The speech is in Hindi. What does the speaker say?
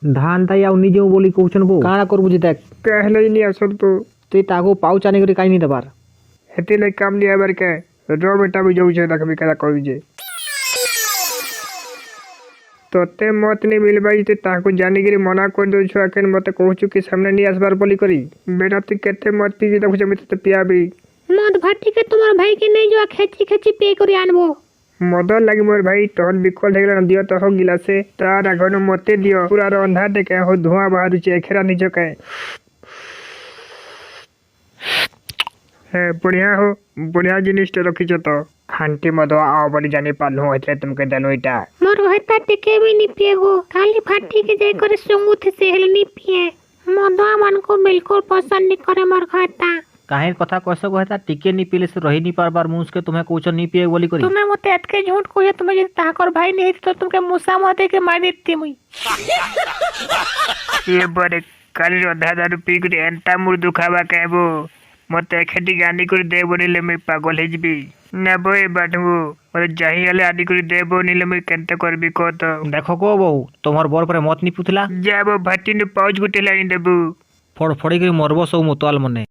ଧାନ ତାଇ ଆଉ ନିଜେ ବୋଲି କହୁଛନ୍ ବୋ କାଣା କରବୁ ଯେ ଦେখ कहले नहीं आसत ତୁଇ ତାକୁ ପାଉଚ୍ ଆନିକରି କାଇଁ ନି ଦେବାର୍ हेती लाग काम नहीं आबर के रो बेटा भी जाऊ छे देखबी कला कहबी जे तोते मत नहीं मिलबाई ते ताको जानी गिरी मना कर दो छु अखन मते कहूछु कि सामने नहीं आसबार बोली करी बेटा तू केते मत पी देखु जमी ते पियाबी मत भाटी के तुम्हार भाई के नहीं जो खेची खेची पे करी आनबो मद लगी मोर भाई तोहर बिकल हेगला दियो तो हो गिलासे तार आगन मते दियो पूरा रंधा देखे हो धुआं बाहर छे एखरा निज के हे बढ़िया जिनिस तो रखी तो खांटी मद आओ बड़ी जानी पालू होते तुमके देनु इटा मोर भाईता टिके भी नहीं पिएगो खाली भाटी के जाय करे संगुथ से हेल नहीं पिए मदवा मन को बिल्कुल पसंद नहीं करे मोर भाईता काहे कथा कैसे कहता टिके नी पीले से रही नी पारबार मुंह के तुम्हें कुछ नी पिए बोली करी तुम्हें मते अतके झूठ कोहे तुम्हें जे ताकर भाई नहीं तो तुमके मुसा मते के मार देती मुई ये बड़े काली रंधा दारू पी के एंता मुर दुखावा कहबो मते खेती गानी कर दे बोले मैं पागल हेजबी ना बोए बाटबो और जाही हले आदि कर दे बोले मैं केनते करबी को तो देखो को बहु तुम्हार बर पर मत नी पुथला जाबो भाटी ने पाउच गुटे लाइन देबू फड़ फड़ी करी मरबो सब मुतवाल मने